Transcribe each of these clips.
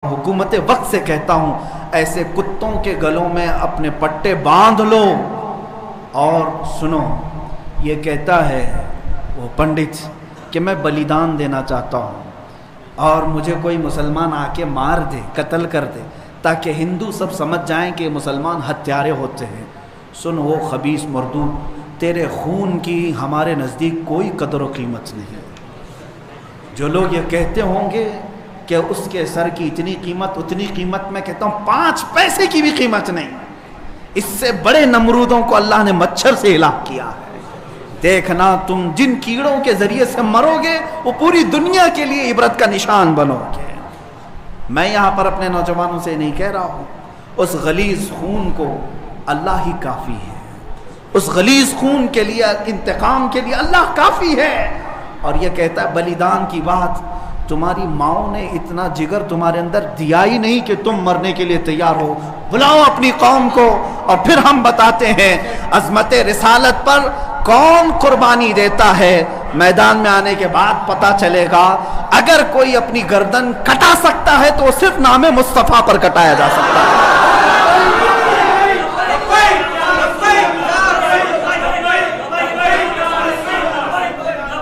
حکومت وقت سے کہتا ہوں، ایسے کتوں کے گلوں میں اپنے پٹے باندھ لو اور سنو۔ یہ کہتا ہے وہ پنڈت کہ میں بلیدان دینا چاہتا ہوں اور مجھے کوئی مسلمان آ کے مار دے، قتل کر دے، تاکہ ہندو سب سمجھ جائیں کہ مسلمان ہتھیارے ہوتے ہیں۔ سن وہ خبیث مردود، تیرے خون کی ہمارے نزدیک کوئی قدر و قیمت نہیں۔ جو لوگ یہ کہتے ہوں گے کہ اس کے سر کی اتنی قیمت، اتنی قیمت، میں کہتا ہوں 5 پیسے کی بھی قیمت نہیں۔ اس سے بڑے نمرودوں کو اللہ نے مچھر سے ہلاک کیا ہے۔ دیکھنا تم جن کیڑوں کے ذریعے سے مرو گے وہ پوری دنیا کے لیے عبرت کا نشان بنو گے۔ میں یہاں پر اپنے نوجوانوں سے نہیں کہہ رہا ہوں، اس غلیظ خون کو اللہ ہی کافی ہے، اس غلیظ خون کے لیے، انتقام کے لیے اللہ کافی ہے۔ اور یہ کہتا ہے بلیدان کی بات، تمہاری ماؤں نے اتنا جگر تمہارے اندر دیا ہی نہیں کہ تم مرنے کے لیے تیار ہو۔ بلاؤ اپنی قوم کو اور پھر ہم بتاتے ہیں عظمت رسالت پر کون قربانی دیتا ہے۔ میدان میں آنے کے بعد پتہ چلے گا۔ اگر کوئی اپنی گردن کٹا سکتا ہے تو صرف نام مصطفیٰ پر کٹایا جا سکتا ہے۔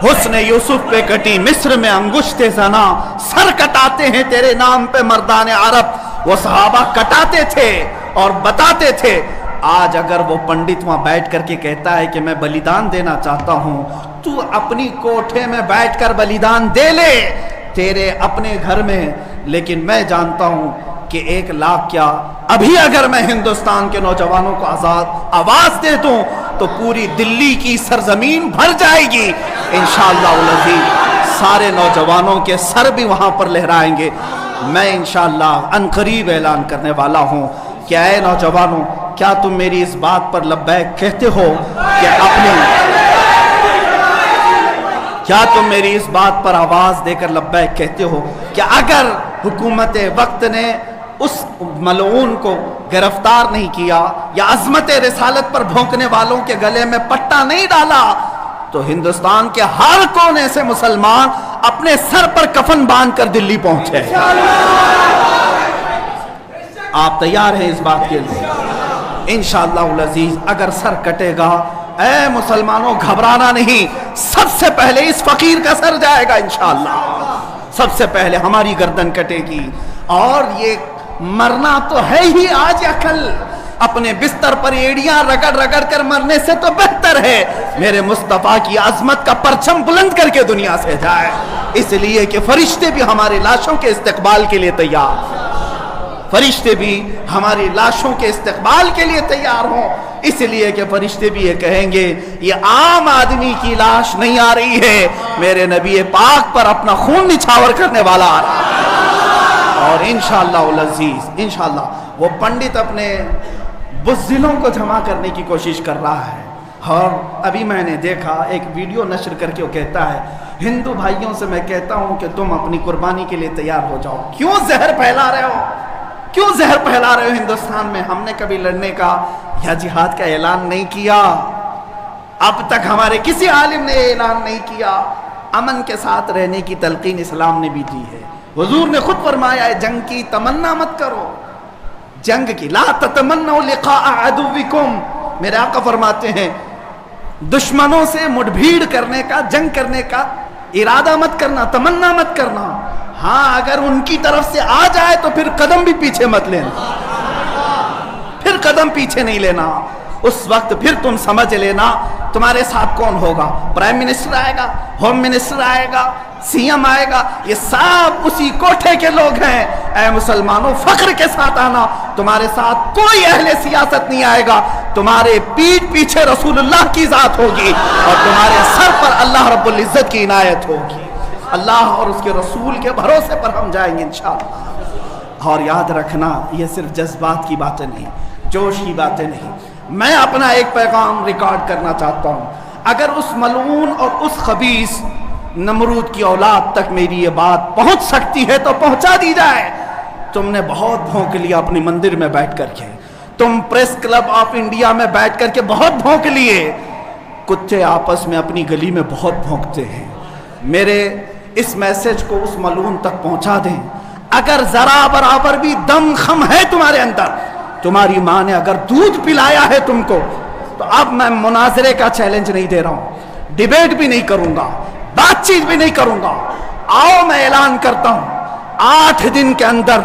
حسن یوسف پہ کٹی مصر میں انگشت زنا، سر کٹاتے ہیں تیرے نام پہ مردان عرب۔ وہ صحابہ کٹاتے تھے اور بتاتے تھے۔ آج اگر وہ پنڈت وہاں بیٹھ کر کے کہتا ہے کہ میں بلیدان دینا چاہتا ہوں، تو اپنی کوٹھے میں بیٹھ کر بلیدان دے لے، تیرے اپنے گھر میں۔ لیکن میں جانتا ہوں کہ 1 لاکھ کیا، ابھی اگر میں ہندوستان کے نوجوانوں کو آواز دے دوں تو پوری دلی کی سرزمین بھر جائے گی انشاءاللہ العزیز۔ سارے نوجوانوں کے سر بھی وہاں پر لہرائیں گے۔ میں انشاءاللہ عنقریب اعلان کرنے والا ہوں کہ اے نوجوانوں، کیا تم میری اس بات پر لبیک کہتے ہو کہ کیا تم میری اس بات پر آواز دے کر لبیک کہتے ہو کہ اگر حکومت وقت نے اس ملعون کو گرفتار نہیں کیا یا عظمت رسالت پر بھونکنے والوں کے گلے میں پٹا نہیں ڈالا تو ہندوستان کے ہر کونے سے مسلمان اپنے سر پر کفن باندھ کر دلی پہنچے؟ آپ تیار ہیں اس بات کے لیے؟ انشاءاللہ العزیز اگر سر کٹے گا، اے مسلمانوں گھبرانا نہیں، سب سے پہلے اس فقیر کا سر جائے گا انشاءاللہ۔ سب سے پہلے ہماری گردن کٹے گی۔ اور یہ مرنا تو ہے ہی آج یا کل، اپنے بستر پر ایڑیاں رگڑ رگڑ کر مرنے سے تو بہتر ہے میرے مصطفیٰ کی عظمت کا پرچم بلند کر کے دنیا سے جائے۔ اس لیے کہ فرشتے بھی ہماری لاشوں کے استقبال کے لیے تیار، فرشتے بھی ہماری لاشوں کے استقبال کے لیے تیار ہوں۔ اس لیے کہ فرشتے بھی یہ کہیں گے یہ عام آدمی کی لاش نہیں آ رہی ہے، میرے نبی پاک پر اپنا خون نچھاور کرنے والا آ رہا ہے۔ اور انشاءاللہ العزیز انشاءاللہ وہ پنڈت اپنے بزدلوں کو جمع کرنے کی کوشش کر رہا ہے۔ اور ابھی میں نے دیکھا ایک ویڈیو نشر کر کے وہ کہتا ہے ہندو بھائیوں سے میں کہتا ہوں کہ تم اپنی قربانی کے لیے تیار ہو جاؤ۔ کیوں زہر پھیلا رہے ہو؟ کیوں زہر پھیلا رہے ہو ہندوستان میں؟ ہم نے کبھی لڑنے کا یا جہاد کا اعلان نہیں کیا، اب تک ہمارے کسی عالم نے اعلان نہیں کیا۔ امن کے ساتھ رہنے کی تلقین اسلام نے بھی دی ہے۔ حضور نے خود فرمایا ہے جنگ کی تمنا مت کرو، جنگ کی لا تتمنوا لقاء عدوکم۔ میرے آقا فرماتے ہیں دشمنوں سے مٹبھیڑ کرنے کا، جنگ کرنے کا ارادہ مت کرنا، تمنا مت کرنا۔ ہاں اگر ان کی طرف سے آ جائے تو پھر قدم بھی پیچھے مت لینا، پھر قدم پیچھے نہیں لینا۔ اس وقت پھر تم سمجھ لینا تمہارے ساتھ کون ہوگا، پرائم منسٹر آئے گا، ہوم منسٹر آئے گا، سی ایم آئے گا، یہ سب اسی کوٹھے کے لوگ ہیں۔ اے مسلمانوں فخر کے ساتھ آنا، تمہارے ساتھ کوئی اہل سیاست نہیں آئے گا، تمہارے پیٹھ پیچھے رسول اللہ کی ذات ہوگی اور تمہارے سر پر اللہ رب العزت کی عنایت ہوگی۔ اللہ اور اس کے رسول کے بھروسے پر ہم جائیں گے انشاءاللہ۔ اور یاد رکھنا یہ صرف جذبات کی باتیں نہیں، جوش کی باتیں نہیں۔ میں اپنا ایک پیغام ریکارڈ کرنا چاہتا ہوں، اگر اس ملعون اور اس خبیث نمرود کی اولاد تک میری یہ بات پہنچ سکتی ہے تو پہنچا دی جائے۔ تم نے بہت بھونک لیا اپنی مندر میں بیٹھ کر کے، تم پریس کلب آف انڈیا میں بیٹھ کر کے بہت بھونک لیے، کتے آپس میں اپنی گلی میں بہت بھونکتے ہیں۔ میرے اس میسج کو اس ملعون تک پہنچا دیں۔ اگر ذرا برابر بھی دم خم ہے تمہارے اندر، تمہاری ماں نے اگر دودھ پلایا ہے تم کو، تو اب میں مناظرے کا چیلنج نہیں دے رہا ہوں، ڈیبیٹ بھی نہیں کروں گا، بات چیت بھی نہیں کروں گا. آؤ میں اعلان کرتا ہوں 8 دن کے اندر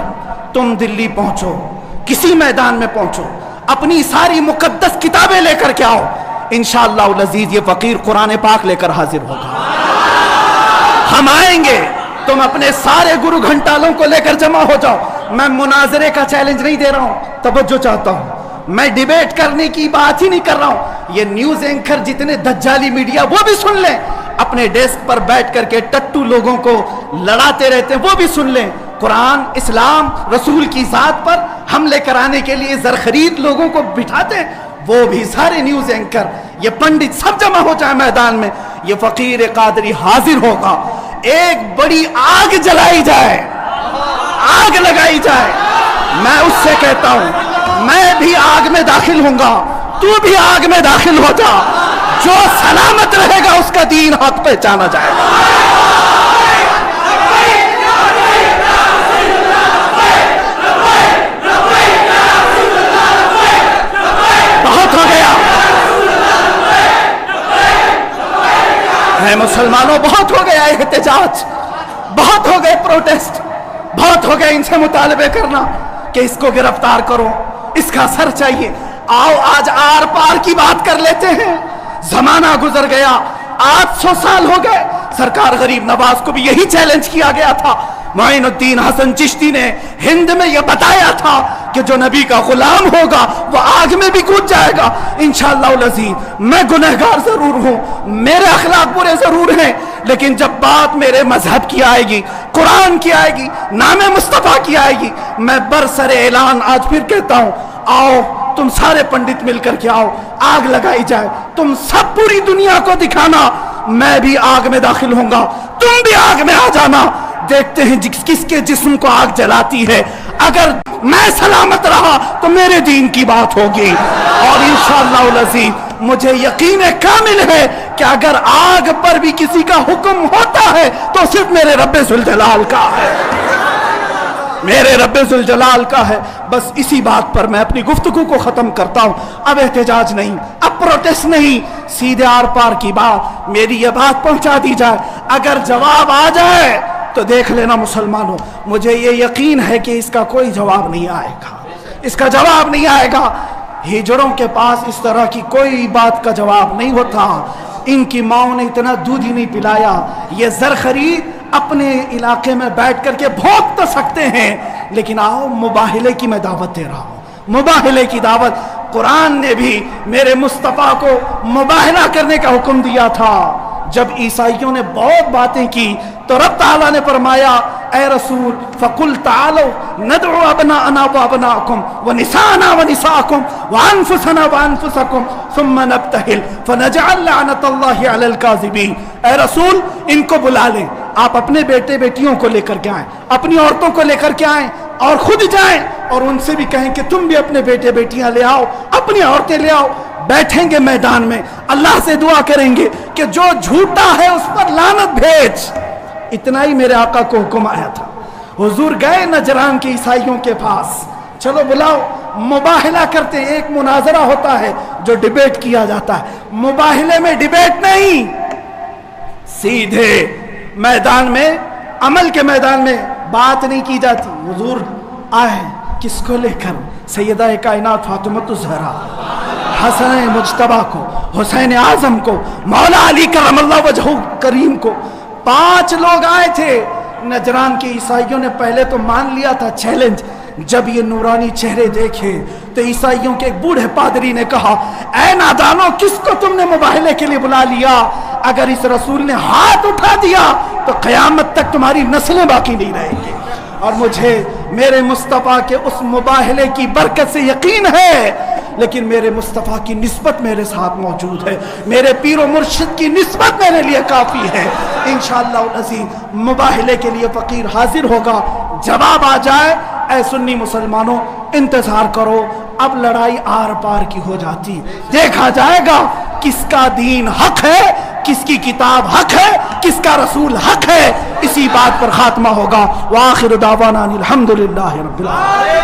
تم دلی پہنچو، کسی میدان میں پہنچو، اپنی ساری مقدس کتابیں لے کر کے آؤ، انشاءاللہ العزیز یہ فقیر قرآن پاک لے کر حاضر ہوگا. ہم آئیں گے، تم اپنے سارے گرو گھنٹالوں کو لے کر جمع ہو جاؤ. میں مناظرے کا چیلنج نہیں دے رہا ہوں، توجہ چاہتا ہوں. میں ڈیبیٹ کرنے کی بات ہی نہیں کر رہا ہوں. یہ نیوز اینکر جتنے دجالی میڈیا وہ بھی سن لیں، اپنے ڈیسک پر بیٹھ کر کے ٹٹو لوگوں کو لڑاتے رہتے ہیں وہ بھی سن لیں. قرآن، اسلام، رسول کی ذات پر حملے کرانے کے لیے زرخرید لوگوں کو بٹھاتے ہیں، وہ بھی سارے نیوز اینکر، یہ پنڈت سب جمع ہو جائے میدان میں. یہ فقیر قادری حاضر ہوگا، ایک بڑی آگ جلائی جائے، آگ لگائی جائے. میں اس سے کہتا ہوں میں بھی آگ میں داخل ہوں گا، تو بھی آگ میں داخل ہو جا. جو سلامت رہے گا اس کا دین حق پہچانا جائے گا. بہت ہو گیا اے مسلمانوں، بہت ہو گیا احتجاج، بہت ہو گئے پروٹیسٹ، بہت ہو گئے ان سے مطالبے کرنا کہ اس کو گرفتار کرو، اس کا سر چاہیے. آؤ آج آر پار کی بات کر لیتے ہیں. زمانہ گزر گیا، 800 سال ہو گئے. سرکار غریب نواز کو بھی یہی چیلنج کیا گیا تھا. معین الدین حسن چشتی نے ہند میں یہ بتایا تھا کہ جو نبی کا غلام ہوگا وہ آگ میں بھی کود جائے گا. انشاءاللہ العزیز میں گنہگار ضرور ہوں، میرے اخلاق برے ضرور ہیں، لیکن جب بات میرے مذہب کی آئے گی، قرآن کی آئے گی، نام مصطفیٰ کی آئے گی، میں برسر اعلان آج پھر کہتا ہوں، آؤ تم سارے پنڈت مل کر کے آؤ، آگ لگائی جائے. تم سب پوری دنیا کو دکھانا میں بھی آگ میں داخل ہوں گا، تم بھی آگ میں آ جانا. دیکھتے ہیں کس کے جسم کو آگ جلاتی ہے. اگر میں سلامت رہا تو میرے دین کی بات ہوگی، اور انشاءاللہ العزیز مجھے یقین کامل ہے کہ اگر آگ پر بھی کسی کا حکم ہوتا ہے تو صرف میرے رب ذوالجلال کا ہے، میرے رب ذوالجلال کا ہے. بس اسی بات پر میں اپنی گفتگو کو ختم کرتا ہوں. اب احتجاج نہیں، اب پروٹیسٹ نہیں، سیدھے آر پار کی بات، میری یہ بات پہنچا دی جائے. اگر جواب آ جائے تو دیکھ لینا مسلمانوں، مجھے یہ یقین ہے کہ اس کا کوئی جواب نہیں آئے گا، اس کا جواب نہیں آئے گا. ہجڑوں کے پاس اس طرح کی کوئی بات کا جواب نہیں ہوتا. ان کی ماؤں نے اتنا دودھ ہی نہیں پلایا. یہ زرخرید اپنے علاقے میں بیٹھ کر کے بھونک تو سکتے ہیں، لیکن آؤ مباہلے کی میں دعوت دے رہا ہوں، مباہلے کی دعوت. قرآن نے بھی میرے مصطفیٰ کو مباہلہ کرنے کا حکم دیا تھا. جب عیسائیوں نے بہت باتیں کی تو رب تعالیٰ نے فرمایا اے رسول فَقُلْ تَعَالَوْا نَدْعُ أَبْنَاءَنَا وَأَبْنَاءَكُمْ وَنِسَاءَنَا وَنِسَاءَكُمْ وَأَنفُسَنَا وَأَنفُسَكُمْ ثُمَّ نَبْتَهِلْ فَنَجْعَلْ لَعْنَةَ اللَّهِ عَلَى الْكَاذِبِينَ. اے رسول ان کو بلا لیں، آپ اپنے بیٹے بیٹیوں کو لے کر کے آئیں، اپنی عورتوں کو لے کر کے آئیں، اور خود جائیں اور ان سے بھی کہیں کہ تم بھی اپنے بیٹے بیٹیاں لے آؤ، اپنی عورتیں لے آؤ. بیٹھیں گے میدان میں، اللہ سے دعا کریں گے کہ جو جھوٹا ہے اس پر لعنت بھیج. اتنا ہی میرے آقا کو حکم آیا تھا. حضور گئے نجران کے عیسائیوں کے پاس، چلو بلاؤ، مباہلہ کرتے. ایک مناظرہ ہوتا ہے جو ڈیبیٹ کیا جاتا ہے، مباہلے میں ڈیبیٹ نہیں، سیدھے میدان میں، عمل کے میدان میں بات نہیں کی جاتی. حضور آئے کس کو لے کر؟ سیدہ کائنات فاطمۃ الزہرا، حسن مجتبیٰ کو، حسین اعظم کو، مولا علی کرم اللہ وجہہ کریم کو. 5 لوگ آئے تھے. نجران کے عیسائیوں نے پہلے تو مان لیا تھا چیلنج. جب یہ نورانی چہرے دیکھے تو عیسائیوں کے ایک بوڑھے پادری نے کہا اے نادانو، کس کو تم نے مباہلے کے لیے بلا لیا؟ اگر اس رسول نے ہاتھ اٹھا دیا تو قیامت تک تمہاری نسلیں باقی نہیں رہیں گی. اور مجھے میرے مصطفیٰ کے اس مباہلے کی برکت سے یقین ہے، لیکن میرے مصطفیٰ کی نسبت میرے ساتھ موجود ہے، میرے پیر و مرشد کی نسبت میرے لیے کافی ہے. انشاءاللہ العزیز مباہلے کے لیے فقیر حاضر ہوگا. جواب آ جائے، اے سنی مسلمانوں انتظار کرو، اب لڑائی آر پار کی ہو جاتی. دیکھا جائے گا کس کا دین حق ہے، کس کی کتاب حق ہے، کس کا رسول حق ہے، اسی بات پر خاتمہ ہوگا۔ وآخر دعوانا الحمدللہ رب العالمین۔